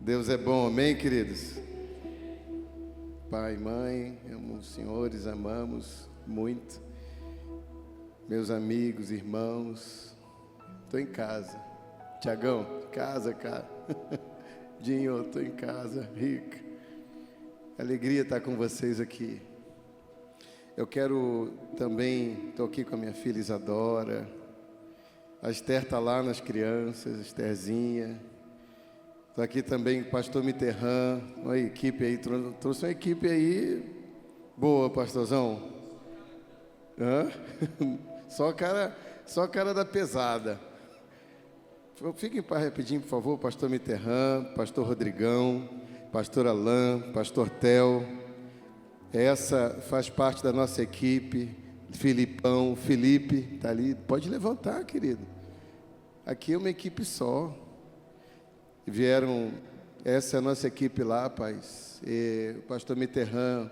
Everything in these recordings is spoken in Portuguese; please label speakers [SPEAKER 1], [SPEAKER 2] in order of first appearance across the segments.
[SPEAKER 1] Deus é bom, amém, queridos? Pai, mãe, amo os senhores, amamos muito. Meus amigos, irmãos, estou em casa. Tiagão, casa, cara. Dinho, estou em casa, Rica. Alegria estar com vocês aqui. Eu quero também, estou aqui com a minha filha Isadora. A Esther está lá nas crianças, a Estherzinha. Estou aqui também com o pastor Mitterrand, uma equipe aí, trouxe uma equipe aí boa, pastorzão. Hã? Só cara da pesada. Fiquem para rapidinho, por favor, pastor Mitterrand, pastor Rodrigão, pastor Alain, pastor Theo. Essa faz parte da nossa equipe, Filipão, Felipe, está ali. Pode levantar, querido. Aqui é uma equipe só. Vieram, essa é a nossa equipe lá, paz. O pastor Mitterrand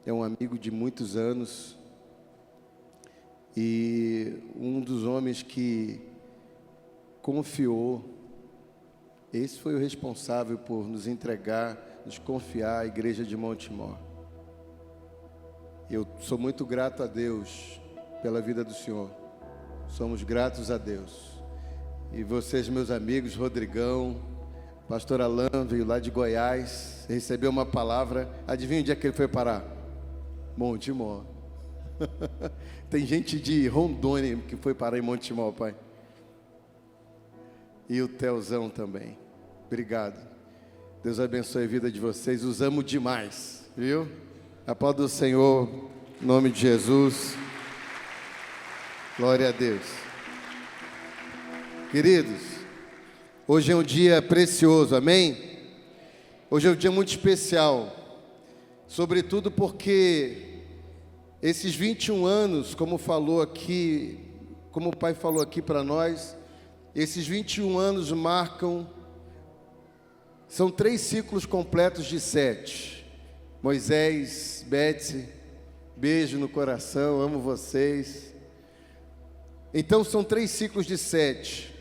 [SPEAKER 1] é um amigo de muitos anos e um dos homens que confiou, esse foi o responsável por nos entregar, nos confiar à igreja de Montemor. Eu sou muito grato a Deus pela vida do Senhor. Somos gratos a Deus. E vocês, meus amigos, Rodrigão, pastor Alain, veio lá de Goiás, recebeu uma palavra. Adivinha onde é que ele foi parar? Montemor. Tem gente de Rondônia que foi parar em Montemor, pai. E o Teozão também. Obrigado. Deus abençoe a vida de vocês. Os amo demais, viu? Aplauda o Senhor, em nome de Jesus. Glória a Deus. Queridos, hoje é um dia precioso, amém? Hoje é um dia muito especial, sobretudo porque esses 21 anos, como falou aqui, como o Pai falou aqui para nós, esses 21 anos marcam, são 3 ciclos completos de 7. Moisés, Betsy, beijo no coração, amo vocês. Então são 3 ciclos de 7.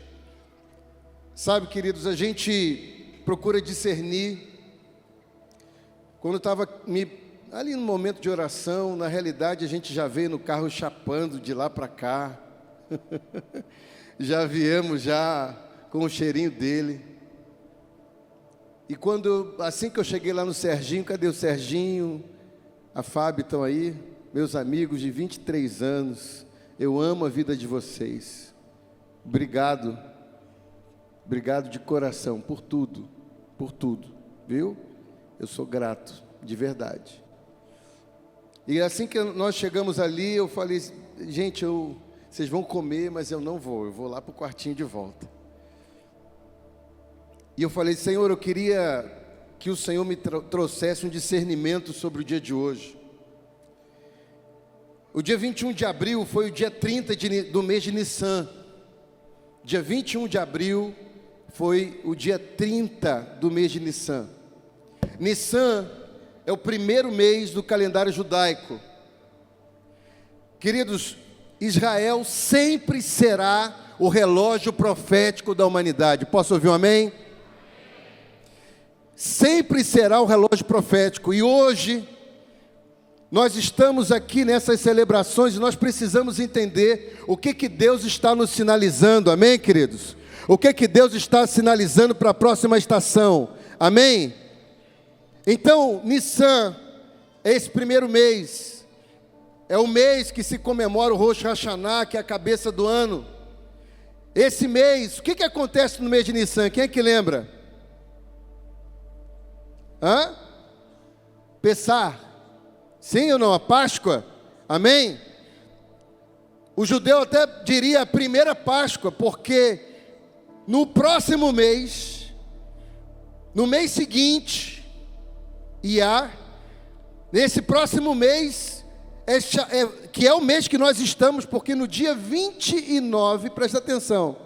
[SPEAKER 1] Sabe, queridos, a gente procura discernir. Quando estava ali no momento de oração, na realidade a gente já veio no carro chapando de lá para cá. Já viemos já com o cheirinho dele. E assim que eu cheguei lá no Serginho, cadê o Serginho? A Fábio estão aí, meus amigos de 23 anos. Eu amo a vida de vocês. Obrigado. Obrigado de coração por tudo, viu? Eu sou grato, de verdade. E assim que nós chegamos ali, eu falei, gente, vocês vão comer, mas eu não vou, eu vou lá para o quartinho de volta. E eu falei, Senhor, eu queria que o Senhor me trouxesse um discernimento sobre o dia de hoje. O dia 21 de abril foi o dia 30 do mês de Nissan. Dia 21 de abril foi o dia 30 do mês de Nissan. Nissan é o primeiro mês do calendário judaico. Queridos, Israel sempre será o relógio profético da humanidade. Posso ouvir um amém? Sempre será o relógio profético. E hoje nós estamos aqui nessas celebrações e nós precisamos entender o que Deus está nos sinalizando, amém, queridos? O que Deus está sinalizando para a próxima estação, amém? Então, Nissan, esse primeiro mês, é o mês que se comemora o Rosh Hashanah, que é a cabeça do ano. Esse mês, o que acontece no mês de Nissan? Quem é que lembra? Pessah. Sim ou não? A Páscoa, amém? O judeu até diria a primeira Páscoa, porque no próximo mês, no mês seguinte, nesse próximo mês, que é o mês que nós estamos, porque no dia 29, presta atenção,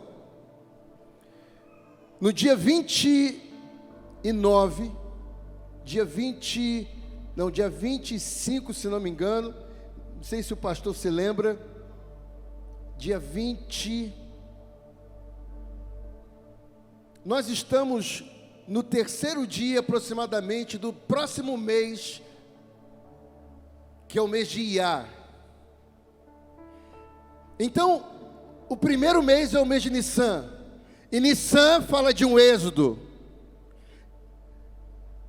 [SPEAKER 1] no dia 29, dia 25, se não me engano, não sei se o pastor se lembra, dia 20, nós estamos no terceiro dia aproximadamente do próximo mês, que é o mês de Iyar. Então, o primeiro mês é o mês de Nissan, e Nissan fala de um êxodo.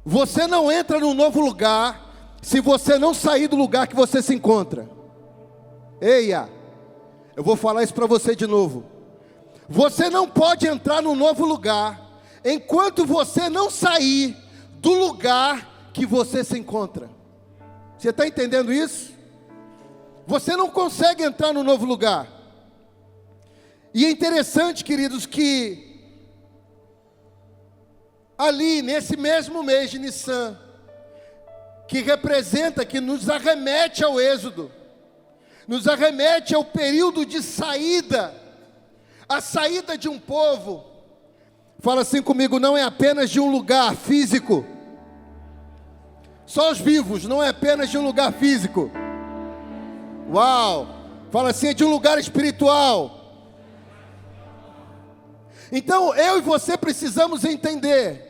[SPEAKER 1] Você não entra num novo lugar, se você não sair do lugar que você se encontra. Eia, eu vou falar isso para você de novo. Você não pode entrar num novo lugar, enquanto você não sair do lugar que você se encontra. Você está entendendo isso? Você não consegue entrar no novo lugar. E é interessante, queridos, que ali nesse mesmo mês de Nissan, que representa, que nos arremete ao êxodo, nos arremete ao período de saída, a saída de um povo. Fala assim comigo, não é apenas de um lugar físico. Só os vivos, não é apenas de um lugar físico. Uau! Fala assim, é de um lugar espiritual. Então, eu e você precisamos entender.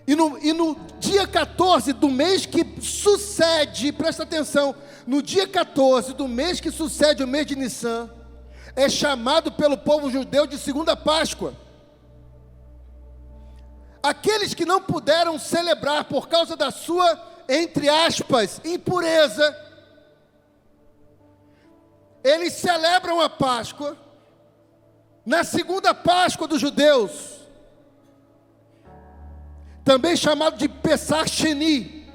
[SPEAKER 1] E no dia 14 do mês que sucede, presta atenção, no dia 14 do mês que sucede o mês de Nissan, é chamado pelo povo judeu de segunda Páscoa. Aqueles que não puderam celebrar por causa da sua, entre aspas, impureza, eles celebram a Páscoa na segunda Páscoa dos judeus, também chamado de Pesach Sheni.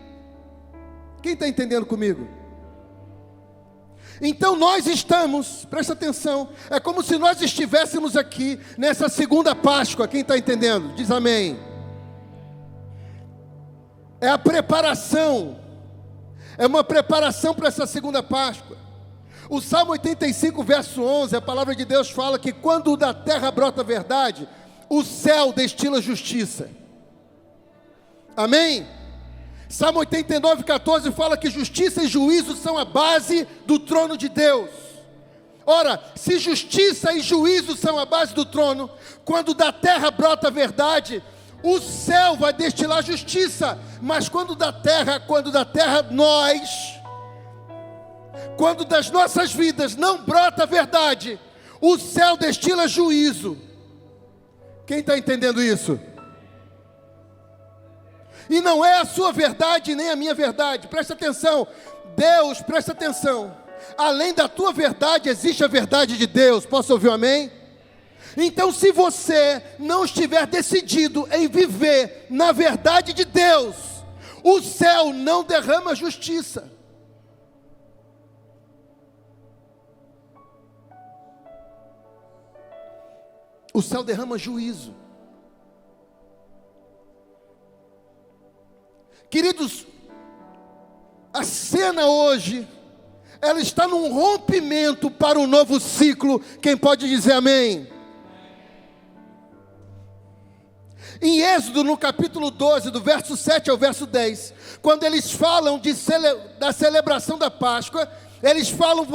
[SPEAKER 1] Quem está entendendo comigo? Então nós estamos, presta atenção, é como se nós estivéssemos aqui nessa segunda Páscoa. Quem está entendendo? Diz amém. É a preparação, é uma preparação para essa segunda Páscoa. O Salmo 85, verso 11, a palavra de Deus fala que quando da terra brota a verdade, o céu destila justiça. Amém? Salmo 89, 14 fala que justiça e juízo são a base do trono de Deus. Ora, se justiça e juízo são a base do trono, quando da terra brota a verdade, o céu vai destilar justiça. Mas quando da terra quando das nossas vidas não brota a verdade, o céu destila juízo. Quem está entendendo isso? E não é a sua verdade nem a minha verdade. Presta atenção, Deus, presta atenção. Além da tua verdade existe a verdade de Deus. Posso ouvir um amém? Então, se você não estiver decidido em viver na verdade de Deus, o céu não derrama justiça. O céu derrama juízo. Queridos, a cena hoje, ela está num rompimento para um novo ciclo. Quem pode dizer amém? Em Êxodo, no capítulo 12, do verso 7 ao verso 10, quando eles falam da celebração da Páscoa, eles falam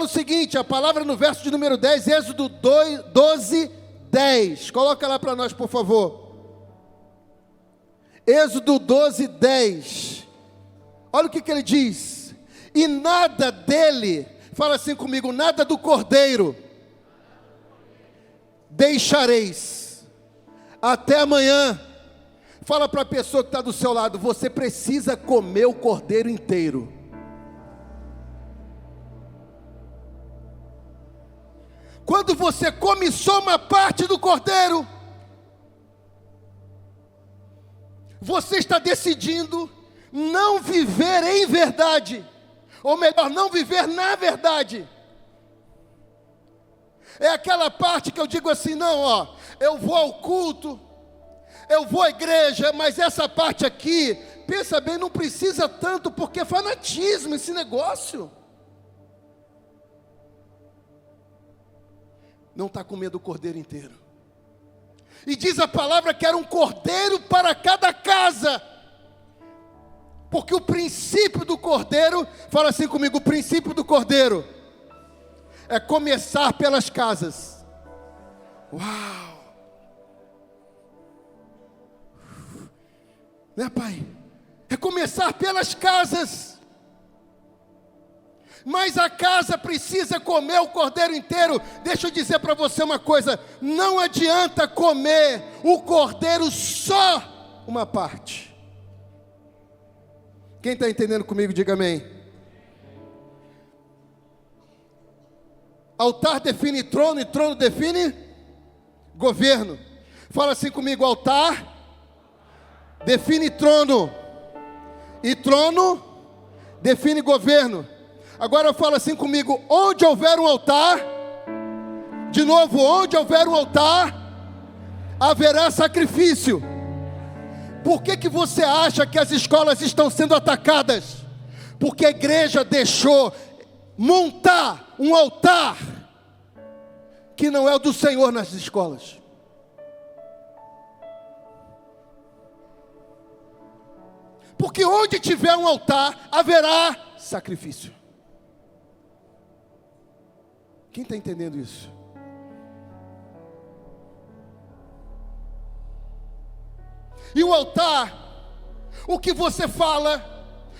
[SPEAKER 1] o seguinte, a palavra no verso de número 10, Êxodo 12, 10. Coloca lá para nós, por favor. Êxodo 12, 10. Olha o que ele diz. E nada dele, fala assim comigo, nada do cordeiro deixareis até amanhã. Fala para a pessoa que está do seu lado, você precisa comer o cordeiro inteiro. Quando você come só uma parte do cordeiro, você está decidindo não viver em verdade, ou melhor, não viver na verdade. É aquela parte que eu digo assim, não, ó, eu vou ao culto, eu vou à igreja, mas essa parte aqui, pensa bem, não precisa tanto, porque é fanatismo esse negócio. Não está comendo o cordeiro inteiro. E diz a palavra que era um cordeiro para cada casa. Porque o princípio do cordeiro, fala assim comigo, o princípio do cordeiro é começar pelas casas. Uau! Né, Pai? É começar pelas casas. Mas a casa precisa comer o cordeiro inteiro. Deixa eu dizer para você uma coisa: não adianta comer o cordeiro só uma parte. Quem está entendendo comigo, diga amém. Altar define trono e trono define governo. Fala assim comigo: altar define trono e trono define governo. Agora fala assim comigo: onde houver um altar, de novo, onde houver um altar, haverá sacrifício. Por que você acha que as escolas estão sendo atacadas? Porque a igreja deixou montar um altar que não é o do Senhor nas escolas. Porque onde tiver um altar, haverá sacrifício. Quem está entendendo isso? E o altar, o que você fala,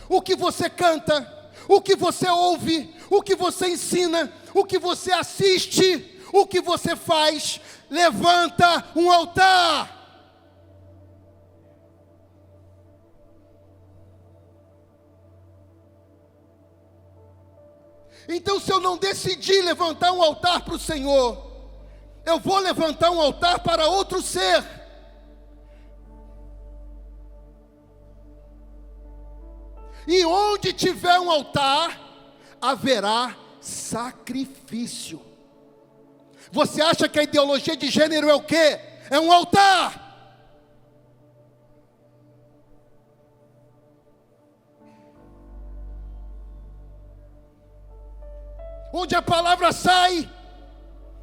[SPEAKER 1] o que você canta, o que você ouve, o que você ensina, o que você assiste, o que você faz, levanta um altar. Então, se eu não decidir levantar um altar para o Senhor, eu vou levantar um altar para outro ser. E onde tiver um altar, haverá sacrifício. Você acha que a ideologia de gênero é o quê? É um altar. Onde a palavra sai,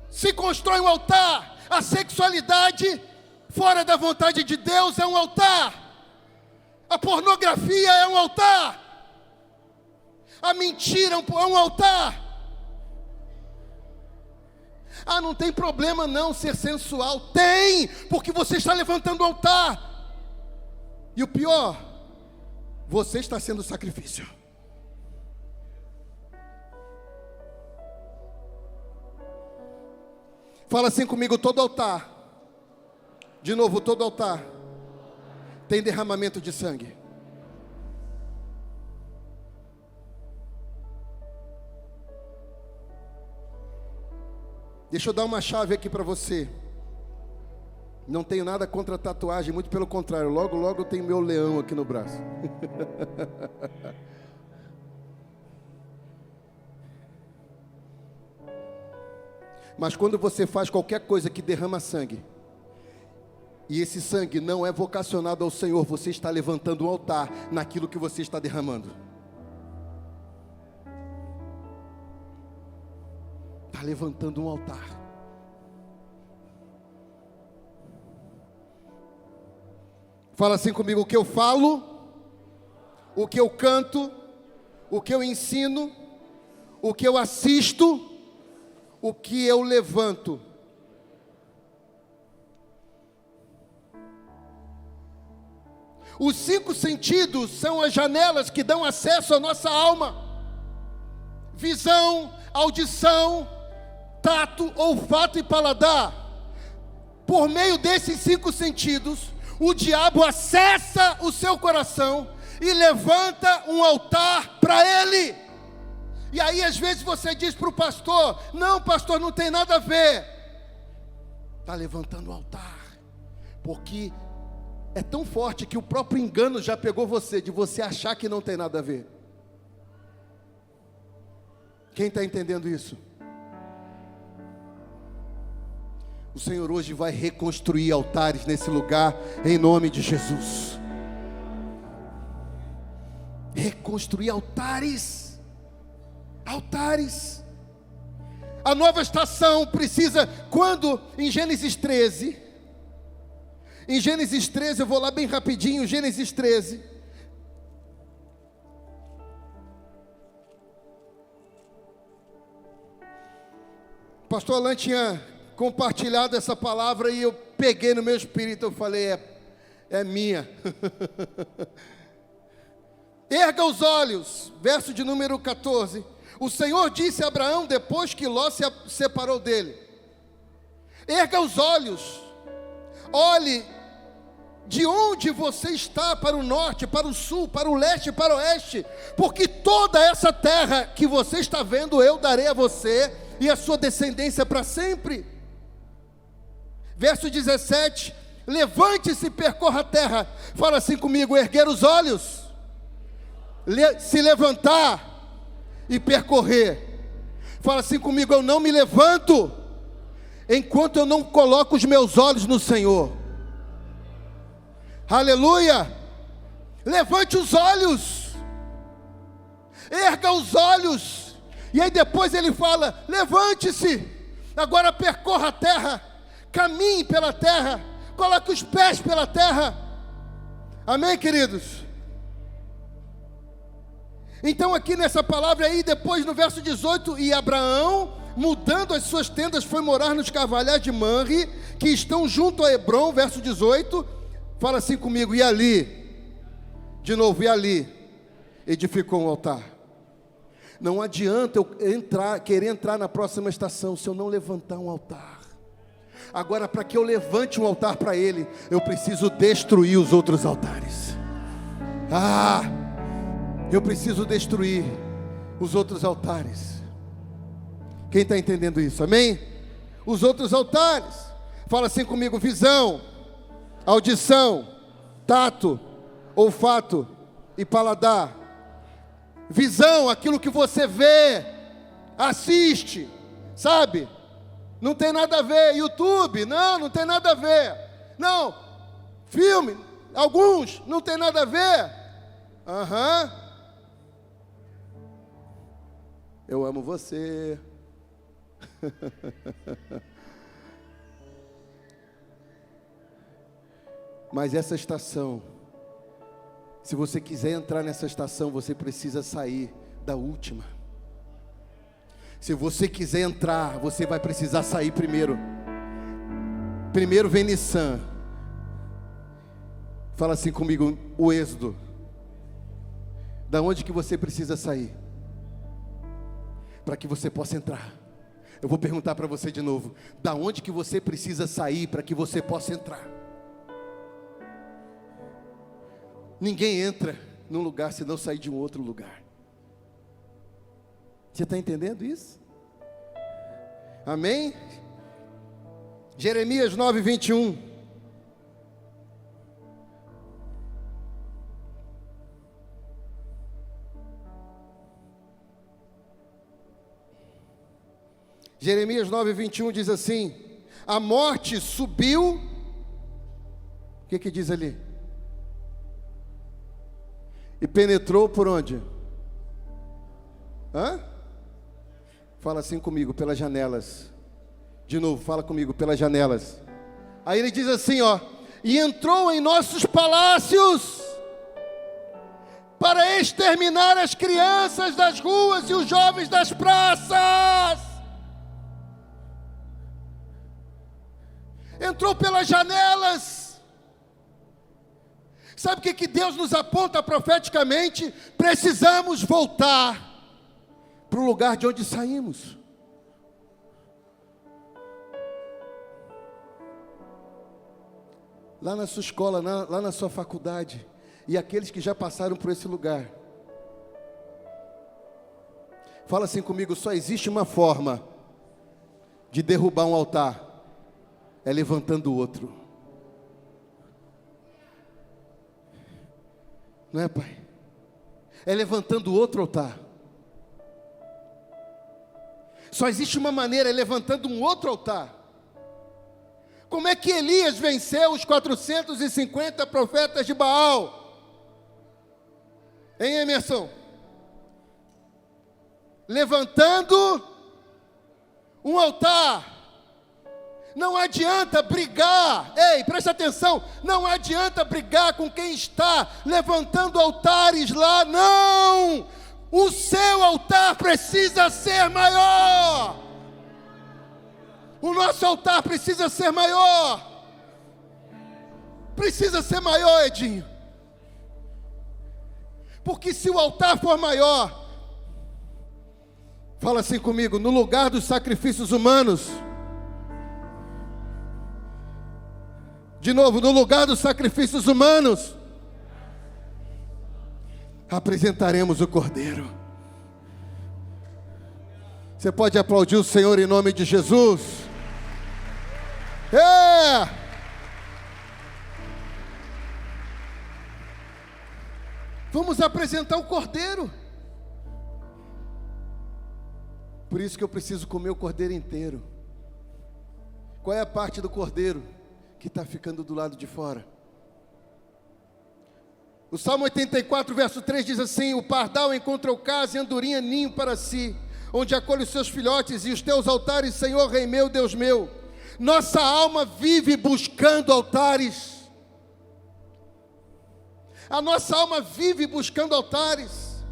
[SPEAKER 1] se constrói um altar. A sexualidade fora da vontade de Deus é um altar. A pornografia é um altar. A mentira é um altar. Ah, não tem problema não ser sensual. Tem, porque você está levantando o altar. E o pior, você está sendo sacrifício. Fala assim comigo: todo altar, de novo, todo altar tem derramamento de sangue. Deixa eu dar uma chave aqui para você. Não tenho nada contra a tatuagem, muito pelo contrário, logo logo eu tenho meu leão aqui no braço. Mas quando você faz qualquer coisa que derrama sangue, e esse sangue não é vocacionado ao Senhor, você está levantando um altar naquilo que você está derramando. Está levantando um altar. Fala assim comigo: o que eu falo, o que eu canto, o que eu ensino, o que eu assisto, o que eu levanto. Os 5 sentidos são as janelas que dão acesso à nossa alma: visão, audição, tato, olfato e paladar. Por meio desses 5 sentidos, o diabo acessa o seu coração e levanta um altar para ele. E aí às vezes você diz para o pastor: não, pastor, não tem nada a ver. Está levantando o altar, porque é tão forte que o próprio engano já pegou você, de você achar que não tem nada a ver. Quem está entendendo isso? O Senhor hoje vai reconstruir altares nesse lugar, em nome de Jesus. Reconstruir altares. Altares. A nova estação precisa, quando em Gênesis 13, eu vou lá bem rapidinho, Gênesis 13. Pastor Alan tinha compartilhado essa palavra e eu peguei no meu espírito, eu falei, é minha. Erga os olhos, verso de número 14. O Senhor disse a Abraão depois que Ló se separou dele: erga os olhos, olhe de onde você está, para o norte, para o sul, para o leste e para o oeste, porque toda essa terra que você está vendo eu darei a você e a sua descendência para sempre. Verso 17: levante-se e percorra a terra. Fala assim comigo: erguer os olhos, se levantar e percorrer. Fala assim comigo: eu não me levanto enquanto eu não coloco os meus olhos no Senhor. Aleluia! Levante os olhos, erga os olhos, e aí depois ele fala: levante-se, agora percorra a terra, caminhe pela terra, coloque os pés pela terra. Amém, queridos? Então aqui nessa palavra aí, depois no verso 18, e Abraão, mudando as suas tendas, foi morar nos carvalhais de Manre, que estão junto a Hebrom. Verso 18, fala assim comigo: e ali, de novo, e ali, edificou um altar. Não adianta eu querer entrar na próxima estação se eu não levantar um altar. Agora, para que eu levante um altar para Ele, eu preciso destruir os outros altares. Eu preciso destruir os outros altares. Quem está entendendo isso? Amém? Os outros altares. Fala assim comigo: visão, audição, tato, olfato e paladar. Visão, aquilo que você vê, assiste, sabe? Não tem nada a ver. YouTube, não tem nada a ver. Não, filme, alguns, não tem nada a ver. Eu amo você. Mas essa estação, se você quiser entrar nessa estação, você precisa sair da última. Se você quiser entrar, você vai precisar sair primeiro. Primeiro vem Nissan. Fala assim comigo: o êxodo. Da onde que você precisa sair para que você possa entrar? Eu vou perguntar para você de novo: da onde que você precisa sair para que você possa entrar? Ninguém entra num lugar se não sair de um outro lugar. Você está entendendo isso? Amém? Jeremias 9, 21. Jeremias 9, 21 diz assim: a morte subiu. O que diz ali? E penetrou por onde? Fala assim comigo: pelas janelas. De novo, fala comigo: pelas janelas. Aí ele diz assim, e entrou em nossos palácios para exterminar as crianças das ruas e os jovens das praças. Entrou pelas janelas. Sabe o que Deus nos aponta profeticamente? Precisamos voltar para o lugar de onde saímos. Lá na sua escola, lá na sua faculdade, e aqueles que já passaram por esse lugar. Fala assim comigo: só existe uma forma de derrubar um altar, é levantando o outro. Não é, pai? É levantando outro altar. Só existe uma maneira, é levantando um outro altar. Como é que Elias venceu os 450 profetas de Baal? Hein, Emerson? Levantando um altar. Não adianta brigar, ei, presta atenção, não adianta brigar com quem está levantando altares lá, não, o seu altar precisa ser maior, o nosso altar precisa ser maior. precisa ser maior, Edinho. Porque se o altar for maior, fala assim comigo, no lugar dos sacrifícios humanos, de novo, no lugar dos sacrifícios humanos, apresentaremos o Cordeiro. Você pode aplaudir o Senhor em nome de Jesus? Vamos apresentar o Cordeiro. Por isso que eu preciso comer o Cordeiro inteiro. Qual é a parte do Cordeiro que está ficando do lado de fora? O Salmo 84, verso 3 diz assim: o pardal encontrou casa e andorinha ninho para si, onde acolhe os seus filhotes, e os teus altares, Senhor, Rei meu, Deus meu. Nossa alma vive buscando altares. A nossa alma vive buscando altares.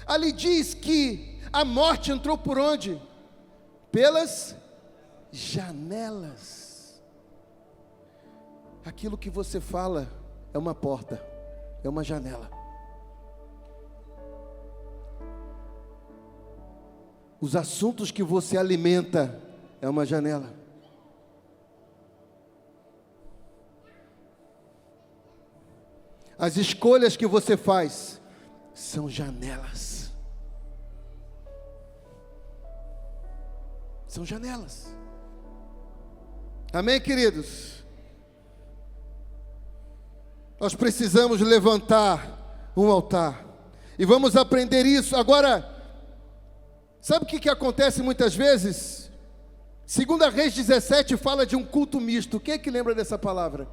[SPEAKER 1] Ali diz que a morte entrou por onde? Pelas janelas. Aquilo que você fala é uma porta, é uma janela. Os assuntos que você alimenta é uma janela. As escolhas que você faz são janelas. São janelas. Amém, queridos? Nós precisamos levantar um altar. E vamos aprender isso. Agora, sabe o que acontece muitas vezes? 2 Reis 17 fala de um culto misto. Quem é que lembra dessa palavra?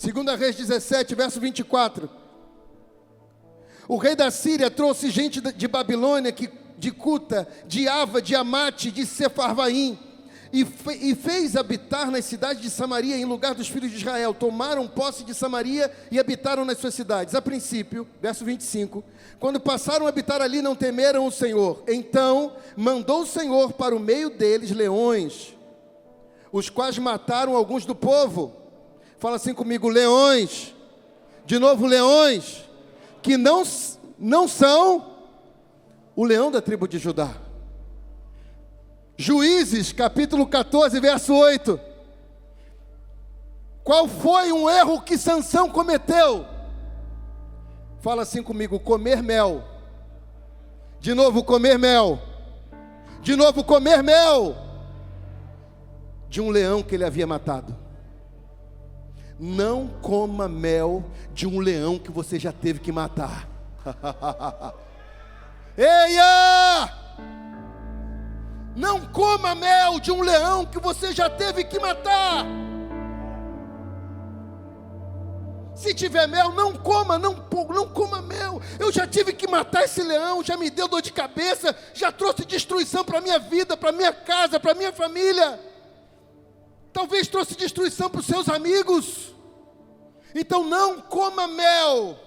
[SPEAKER 1] 2 Reis 17, verso 24. O rei da Síria trouxe gente de Babilônia, de Cuta, de Ava, de Amate, de Sefarvaim, e fez habitar nas cidades de Samaria, em lugar dos filhos de Israel. Tomaram posse de Samaria e habitaram nas suas cidades. A princípio, verso 25, quando passaram a habitar ali, não temeram o Senhor. Então mandou o Senhor para o meio deles leões, os quais mataram alguns do povo. Fala assim comigo, leões. De novo, leões, que não são o leão da tribo de Judá. Juízes, capítulo 14, verso 8. Qual foi um erro que Sansão cometeu? Fala assim comigo, comer mel. De novo, comer mel. De novo, comer mel de um leão que ele havia matado. Não coma mel de um leão que você já teve que matar. Eia! Não coma mel de um leão que você já teve que matar. Se tiver mel, não coma, não coma mel. Eu já tive que matar esse leão, já me deu dor de cabeça, já trouxe destruição para a minha vida, para a minha casa, para a minha família. Talvez trouxe destruição para os seus amigos. Então não coma mel.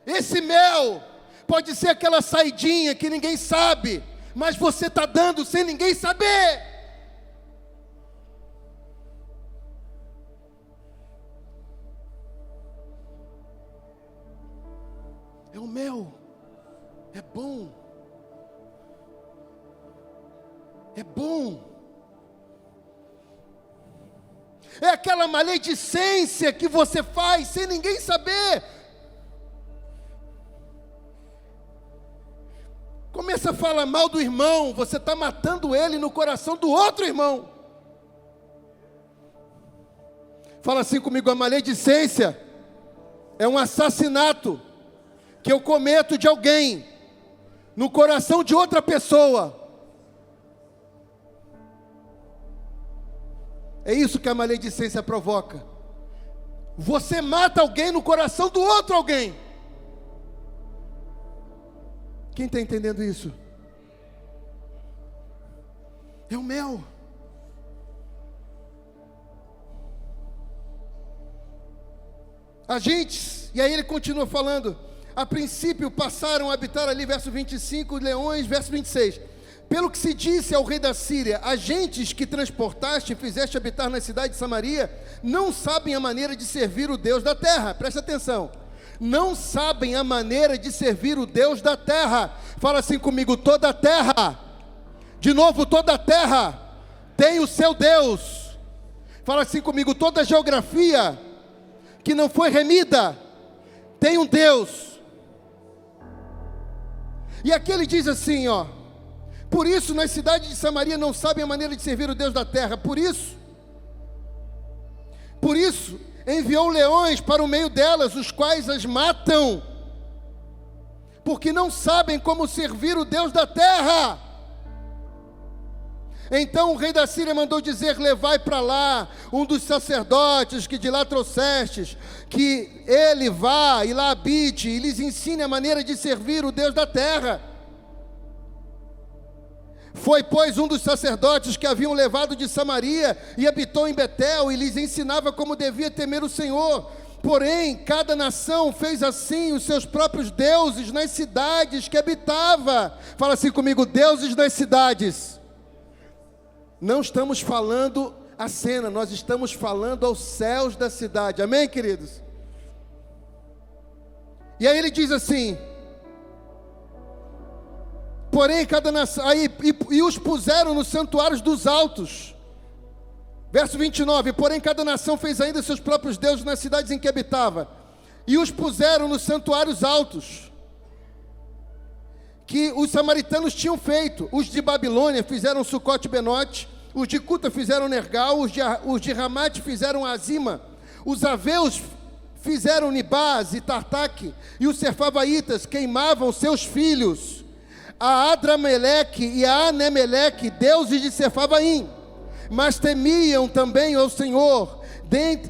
[SPEAKER 1] Esse mel pode ser aquela saidinha que ninguém sabe, mas você está dando sem ninguém saber. É o mel. É bom. É bom. É aquela maledicência que você faz sem ninguém saber. Começa a falar mal do irmão, você está matando ele no coração do outro irmão. Fala assim comigo, a maledicência é um assassinato que eu cometo de alguém no coração de outra pessoa. É isso que a maledicência provoca. Você mata alguém no coração do outro alguém. Quem está entendendo isso? É o mel. Agentes, e aí ele continua falando, A princípio passaram a habitar ali, verso 25, leões, verso 26. Pelo que se disse ao rei da Síria, as gentes que transportaste e fizeste habitar na cidade de Samaria, não sabem a maneira de servir o Deus da terra. Presta atenção. Não sabem a maneira de servir o Deus da terra. Fala assim comigo, toda a terra. De novo, toda a terra tem o seu Deus. Fala assim comigo, toda a geografia que não foi remida tem um Deus. E aqui ele diz assim, por isso nas cidades de Samaria não sabem a maneira de servir o Deus da terra. Por isso enviou leões para o meio delas, os quais as matam, porque não sabem como servir o Deus da terra. Então o rei da Síria mandou dizer, levai para lá um dos sacerdotes que de lá trouxestes, que ele vá e lá habite, e lhes ensine a maneira de servir o Deus da terra. Foi, pois, um dos sacerdotes que haviam levado de Samaria, e habitou em Betel, e lhes ensinava como devia temer o Senhor. Porém, cada nação fez assim os seus próprios deuses nas cidades que habitava. Fala assim comigo, deuses nas cidades. Não estamos falando a cena, nós estamos falando aos céus da cidade, amém, queridos? E aí ele diz assim, porém cada nação, e os puseram nos santuários dos altos, verso 29, porém cada nação fez ainda seus próprios deuses nas cidades em que habitava, e os puseram nos santuários altos, que os samaritanos tinham feito. Os de Babilônia fizeram Sucote e Benote, os de Cuta fizeram Nergal, os de Ramate fizeram Azima, os aveus fizeram Nibás e Tartaque, e os serfavaitas queimavam seus filhos, a Adrameleque e a Anemeleque, deuses de Sefarvaim, mas temiam também ao Senhor,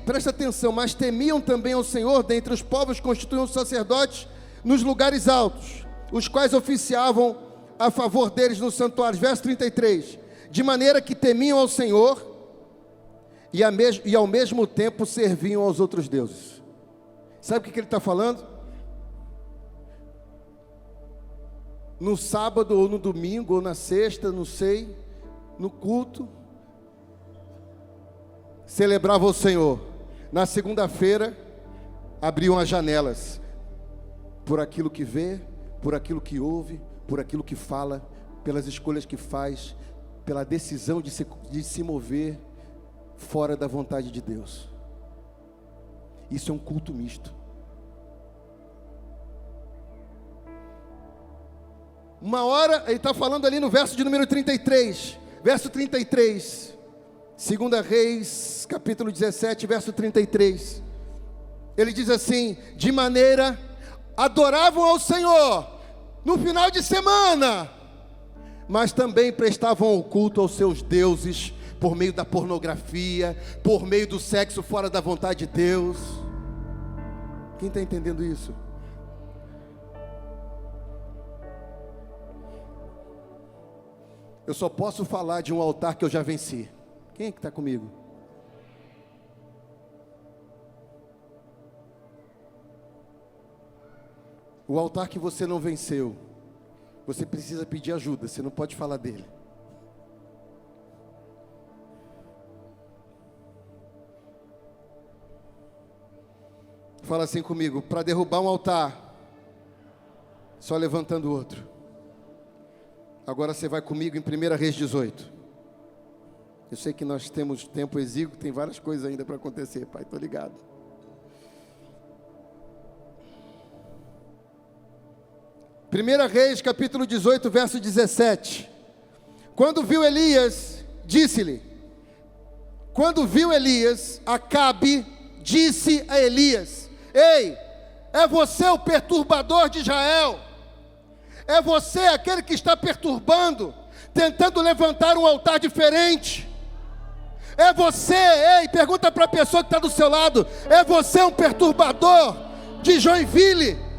[SPEAKER 1] presta atenção, mas temiam também ao Senhor, dentre os povos constituíam os sacerdotes nos lugares altos, os quais oficiavam a favor deles no santuário. Verso 33, de maneira que temiam ao Senhor e ao mesmo tempo serviam aos outros deuses. Sabe o que ele está falando? No sábado ou no domingo ou na sexta, não sei, no culto, celebrava o Senhor. Na segunda-feira abriam as janelas, por aquilo que vê, por aquilo que ouve, por aquilo que fala, pelas escolhas que faz, pela decisão de se mover fora da vontade de Deus. Isso é um culto misto. Uma hora, ele está falando ali no verso de número 33, verso 33, 2 Reis, capítulo 17, verso 33, ele diz assim, de maneira, adoravam ao Senhor, no final de semana, mas também prestavam culto aos seus deuses, por meio da pornografia, por meio do sexo fora da vontade de Deus. Quem está entendendo isso? Eu só posso falar de um altar que eu já venci. Quem é que está comigo? O altar que você não venceu, você precisa pedir ajuda, você não pode falar dele. Fala assim comigo, para derrubar um altar, só levantando outro. Agora você vai comigo em 1 Reis 18. Eu sei que nós temos tempo exíguo, tem várias coisas ainda para acontecer, pai, estou ligado. Primeira Reis, capítulo 18, verso 17. Quando viu Elias, disse-lhe, Acabe disse a Elias, ei, é você o perturbador de Israel? É você aquele que está perturbando, tentando levantar um altar diferente? É você, pergunta para a pessoa que está do seu lado, é você um perturbador de Joinville,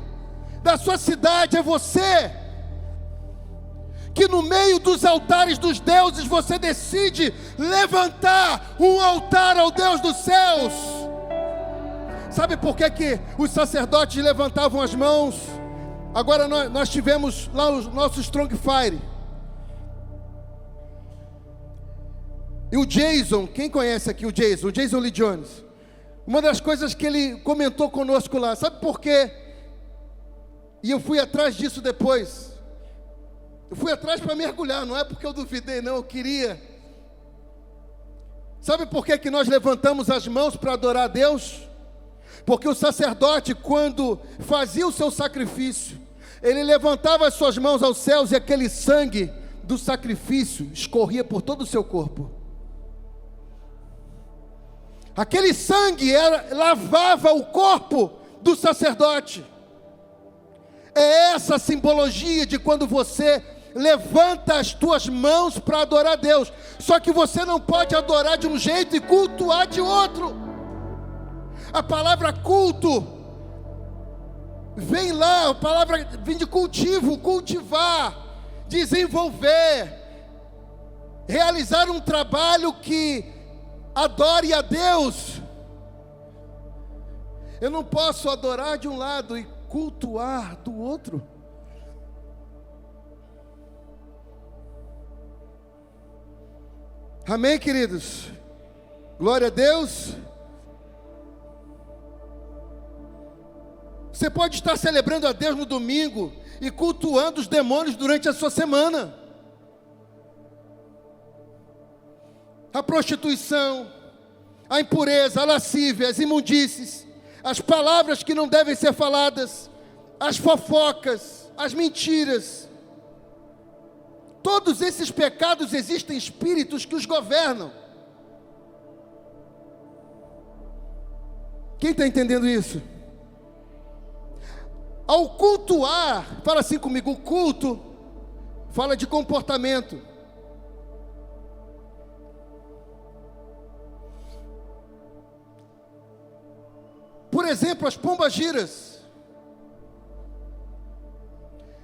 [SPEAKER 1] da sua cidade? É você que no meio dos altares dos deuses você decide levantar um altar ao Deus dos céus? Sabe por que os sacerdotes levantavam as mãos? Agora nós tivemos lá o nosso Strong Fire. E o Jason, quem conhece aqui o Jason Lee Jones? Uma das coisas que ele comentou conosco lá, sabe por quê? E eu fui atrás disso depois. Eu fui atrás para mergulhar, não é porque eu duvidei, não, eu queria. Sabe por que nós levantamos as mãos para adorar a Deus? Porque o sacerdote, quando fazia o seu sacrifício, ele levantava as suas mãos aos céus e aquele sangue do sacrifício escorria por todo o seu corpo. Aquele sangue lavava o corpo do sacerdote. É essa a simbologia de quando você levanta as tuas mãos para adorar a Deus. Só que você não pode adorar de um jeito e cultuar de outro. A palavra culto vem lá, a palavra vem de cultivo, cultivar, desenvolver, realizar um trabalho que adore a Deus. Eu não posso adorar de um lado e cultuar do outro. Amém, queridos? Glória a Deus. Você pode estar celebrando a Deus no domingo e cultuando os demônios durante a sua semana. A prostituição, a impureza, a lascívia, as imundícies, as palavras que não devem ser faladas, as fofocas, as mentiras. Todos esses pecados existem espíritos que os governam. Quem está entendendo isso? Ao cultuar, fala assim comigo, o culto fala de comportamento. Por exemplo, as pombagiras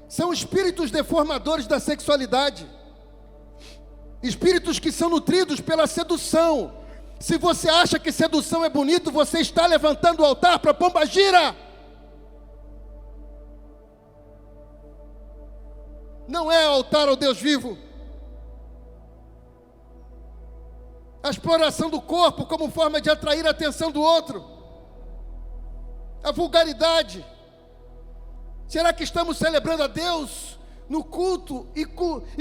[SPEAKER 1] são espíritos deformadores da sexualidade, espíritos que são nutridos pela sedução. Se você acha que sedução é bonito, você está levantando o altar para a pombagira. Não é altar ao Deus vivo. A exploração do corpo como forma de atrair a atenção do outro, a vulgaridade. Será que estamos celebrando a Deus no culto e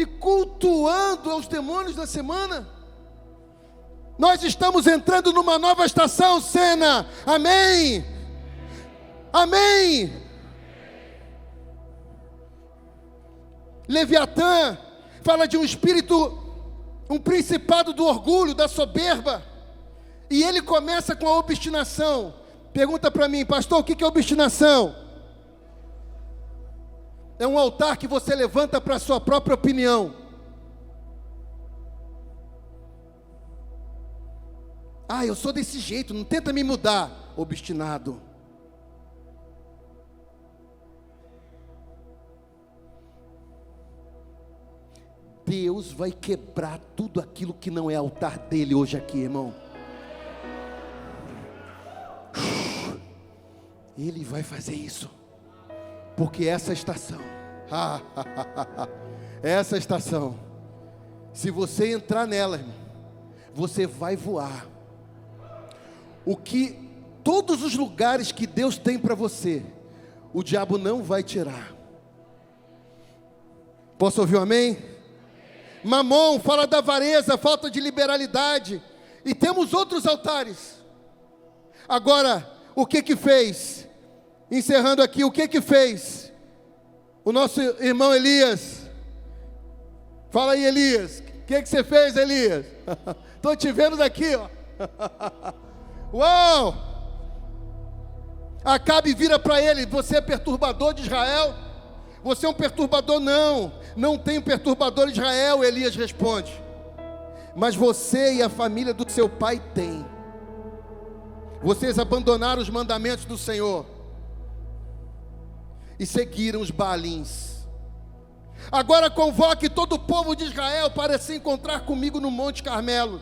[SPEAKER 1] cultuando aos demônios da semana? Nós estamos entrando numa nova estação, Sena. Amém? Amém? Leviatã fala de um espírito, um principado do orgulho, da soberba. E ele começa com a obstinação. Pergunta para mim, pastor, o que é obstinação? É um altar que você levanta para a sua própria opinião. Ah, eu sou desse jeito, não tenta me mudar. Obstinado. Deus vai quebrar tudo aquilo que não é altar dele hoje aqui, irmão. Ele vai fazer isso. Porque essa estação, essa estação, se você entrar nela, irmão, você vai voar. Todos os lugares que Deus tem para você, o diabo não vai tirar. Posso ouvir um amém? Mamon fala da avareza, falta de liberalidade. E temos outros altares. Agora, o que fez? Encerrando aqui, o que fez o nosso irmão Elias? Fala aí, Elias. O que você fez, Elias? Estou te vendo daqui, ó. Uau! Acabe vira para ele: você é perturbador de Israel? Você é um perturbador? Não tem perturbador de Israel. Elias responde: mas você e a família do seu pai têm. Vocês abandonaram os mandamentos do Senhor e seguiram os Baalins. Agora convoque todo o povo de Israel para se encontrar comigo no Monte Carmelo.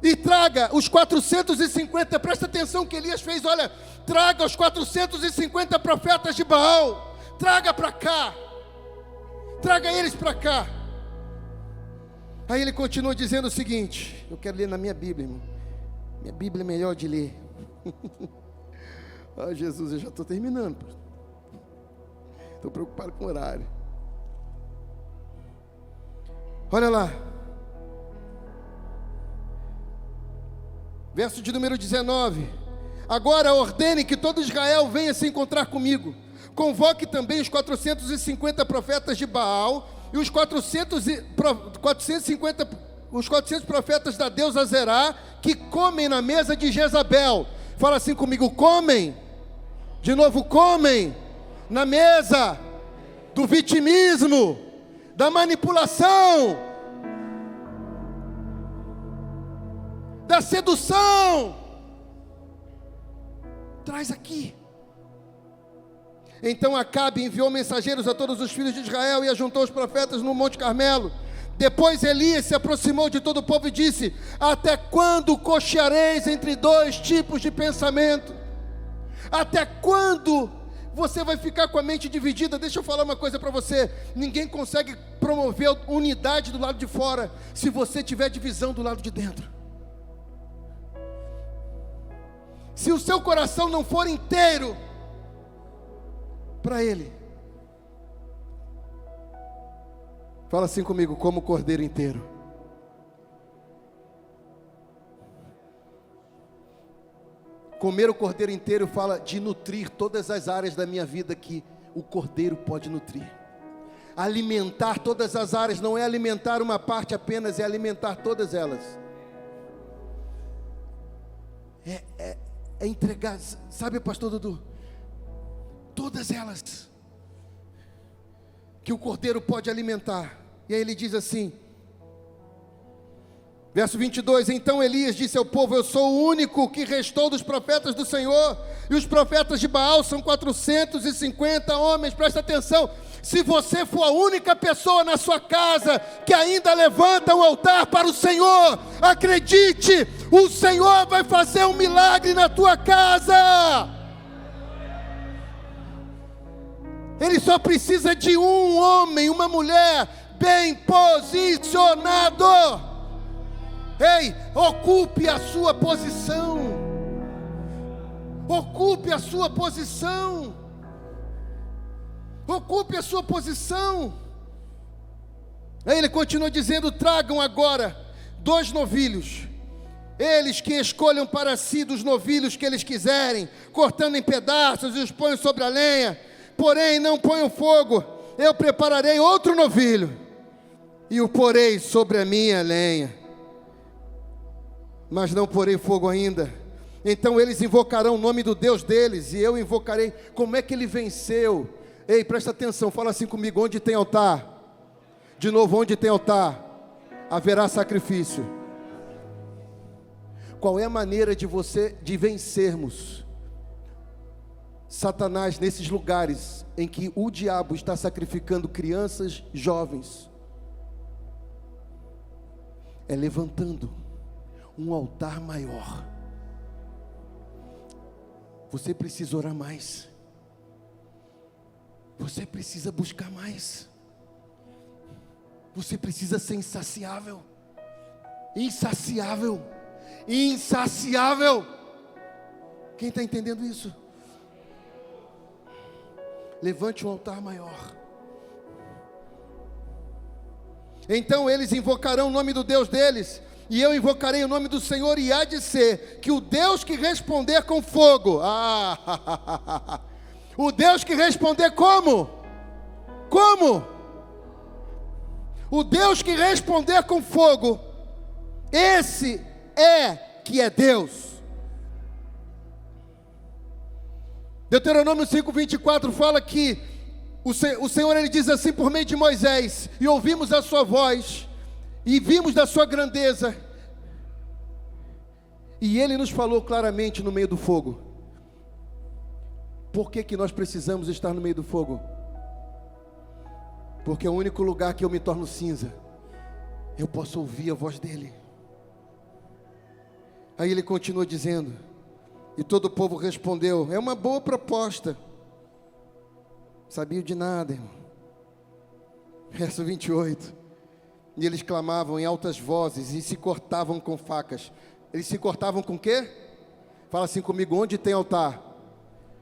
[SPEAKER 1] E traga os 450, presta atenção que Elias fez, olha, traga os 450 profetas de Baal, traga para cá, traga eles para cá. Aí ele continua dizendo o seguinte, eu quero ler na minha Bíblia, irmão. Minha Bíblia é melhor de ler. Ah, Jesus, eu já estou terminando. Estou preocupado com o horário. Olha lá. Verso de número 19. Agora ordene que todo Israel venha se encontrar comigo. Convoque também os 450 profetas de Baal e os 400 profetas da deusa Azerá, que comem na mesa de Jezabel. Fala assim comigo, comem. De novo, comem na mesa do vitimismo, da manipulação, da sedução. Traz aqui. Então Acabe enviou mensageiros a todos os filhos de Israel e ajuntou os profetas no Monte Carmelo. Depois Elias se aproximou de todo o povo e disse: até quando cocheareis entre dois tipos de pensamento? Até quando você vai ficar com a mente dividida? Deixa eu falar uma coisa para você: ninguém consegue promover unidade do lado de fora se você tiver divisão do lado de dentro. Se o seu coração não for inteiro para Ele, fala assim comigo, como cordeiro inteiro. Comer o cordeiro inteiro fala de nutrir todas as áreas da minha vida que o cordeiro pode nutrir. Alimentar todas as áreas, não é alimentar uma parte apenas, é alimentar todas elas. É entregar, sabe, pastor Dudu? Todas elas que o cordeiro pode alimentar. E aí ele diz assim, verso 22, então Elias disse ao povo: eu sou o único que restou dos profetas do Senhor, e os profetas de Baal são 450 homens. Presta atenção, se você for a única pessoa na sua casa que ainda levanta um altar para o Senhor, acredite, o Senhor vai fazer um milagre na tua casa. Ele só precisa de um homem, uma mulher bem posicionado. Ei, ocupe a sua posição. Ocupe a sua posição. Ocupe a sua posição. Aí ele continua dizendo: tragam agora 2 novilhos. Eles que escolham para si dos novilhos que eles quiserem, cortando em pedaços e os ponham sobre a lenha. Porém não ponham fogo. Eu prepararei outro novilho e o porei sobre a minha lenha, mas não porei fogo ainda. Então eles invocarão o nome do Deus deles, e eu invocarei. Como é que ele venceu? Ei, presta atenção, fala assim comigo: onde tem altar? De novo, onde tem altar, haverá sacrifício. Qual é a maneira de vencermos Satanás nesses lugares em que o diabo está sacrificando crianças, jovens? É levantando um altar maior. Você precisa orar mais. Você precisa buscar mais. Você precisa ser insaciável. Insaciável. Insaciável. Quem está entendendo isso? Levante um altar maior. Então eles invocarão o nome do Deus deles, e eu invocarei o nome do Senhor, e há de ser que o Deus que responder com fogo, o Deus que responder como? Como? O Deus que responder com fogo, esse é que é Deus. Deuteronômio 5:24 fala que o Senhor, ele diz assim por meio de Moisés: e ouvimos a sua voz, e vimos da sua grandeza, e ele nos falou claramente no meio do fogo. Por que nós precisamos estar no meio do fogo? Porque é o único lugar que eu me torno cinza, eu posso ouvir a voz dele. Aí ele continua dizendo, e todo o povo respondeu: é uma boa proposta. Sabiam de nada, irmão. Verso 28. E eles clamavam em altas vozes e se cortavam com facas. Eles se cortavam com o quê? Fala assim comigo, onde tem altar,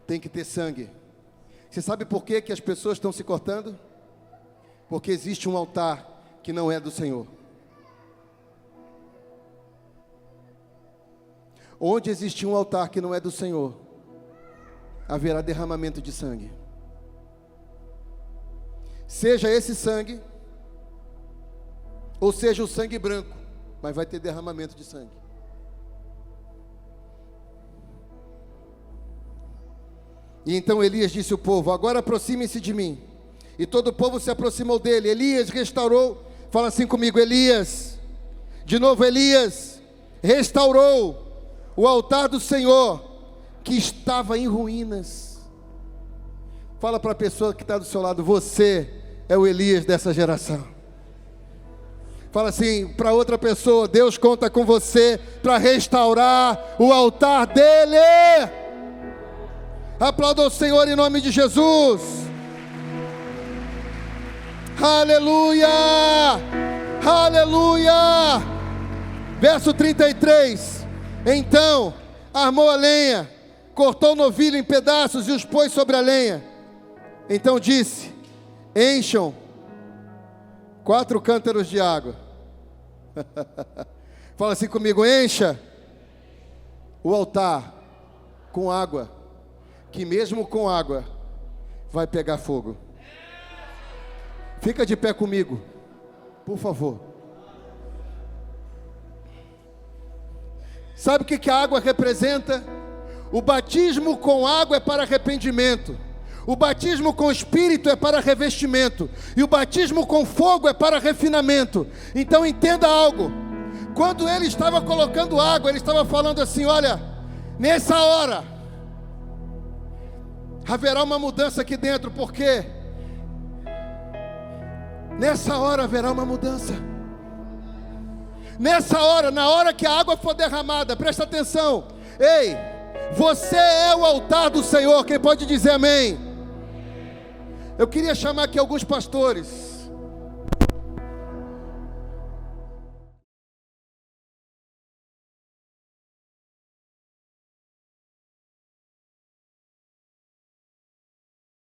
[SPEAKER 1] tem que ter sangue. Você sabe por que as pessoas estão se cortando? Porque existe um altar que não é do Senhor. Onde existe um altar que não é do Senhor, haverá derramamento de sangue. Seja esse sangue, ou seja o sangue branco, mas vai ter derramamento de sangue. E então Elias disse ao povo, agora aproximem-se de mim. E todo o povo se aproximou dele. Elias restaurou, fala assim comigo, Elias, de novo Elias, restaurou o altar do Senhor, que estava em ruínas. Fala para a pessoa que está do seu lado, você é o Elias dessa geração. Fala assim para outra pessoa, Deus conta com você para restaurar o altar dele. Aplauda o Senhor em nome de Jesus. Aleluia, aleluia. Verso 33. Então armou a lenha, cortou o novilho em pedaços e os pôs sobre a lenha. Então disse, encham 4 cântaros de água. Fala assim comigo, encha o altar com água, que mesmo com água vai pegar fogo. Fica de pé comigo, por favor. Sabe o que a água representa? O batismo com água é para arrependimento. O batismo com o Espírito é para revestimento. E o batismo com fogo é para refinamento. Então entenda algo. Quando ele estava colocando água, ele estava falando assim, olha, nessa hora haverá uma mudança aqui dentro, porque nessa hora haverá uma mudança. Nessa hora, na hora que a água for derramada, presta atenção. Ei, você é o altar do Senhor. Quem pode dizer amém? Eu queria chamar aqui alguns pastores.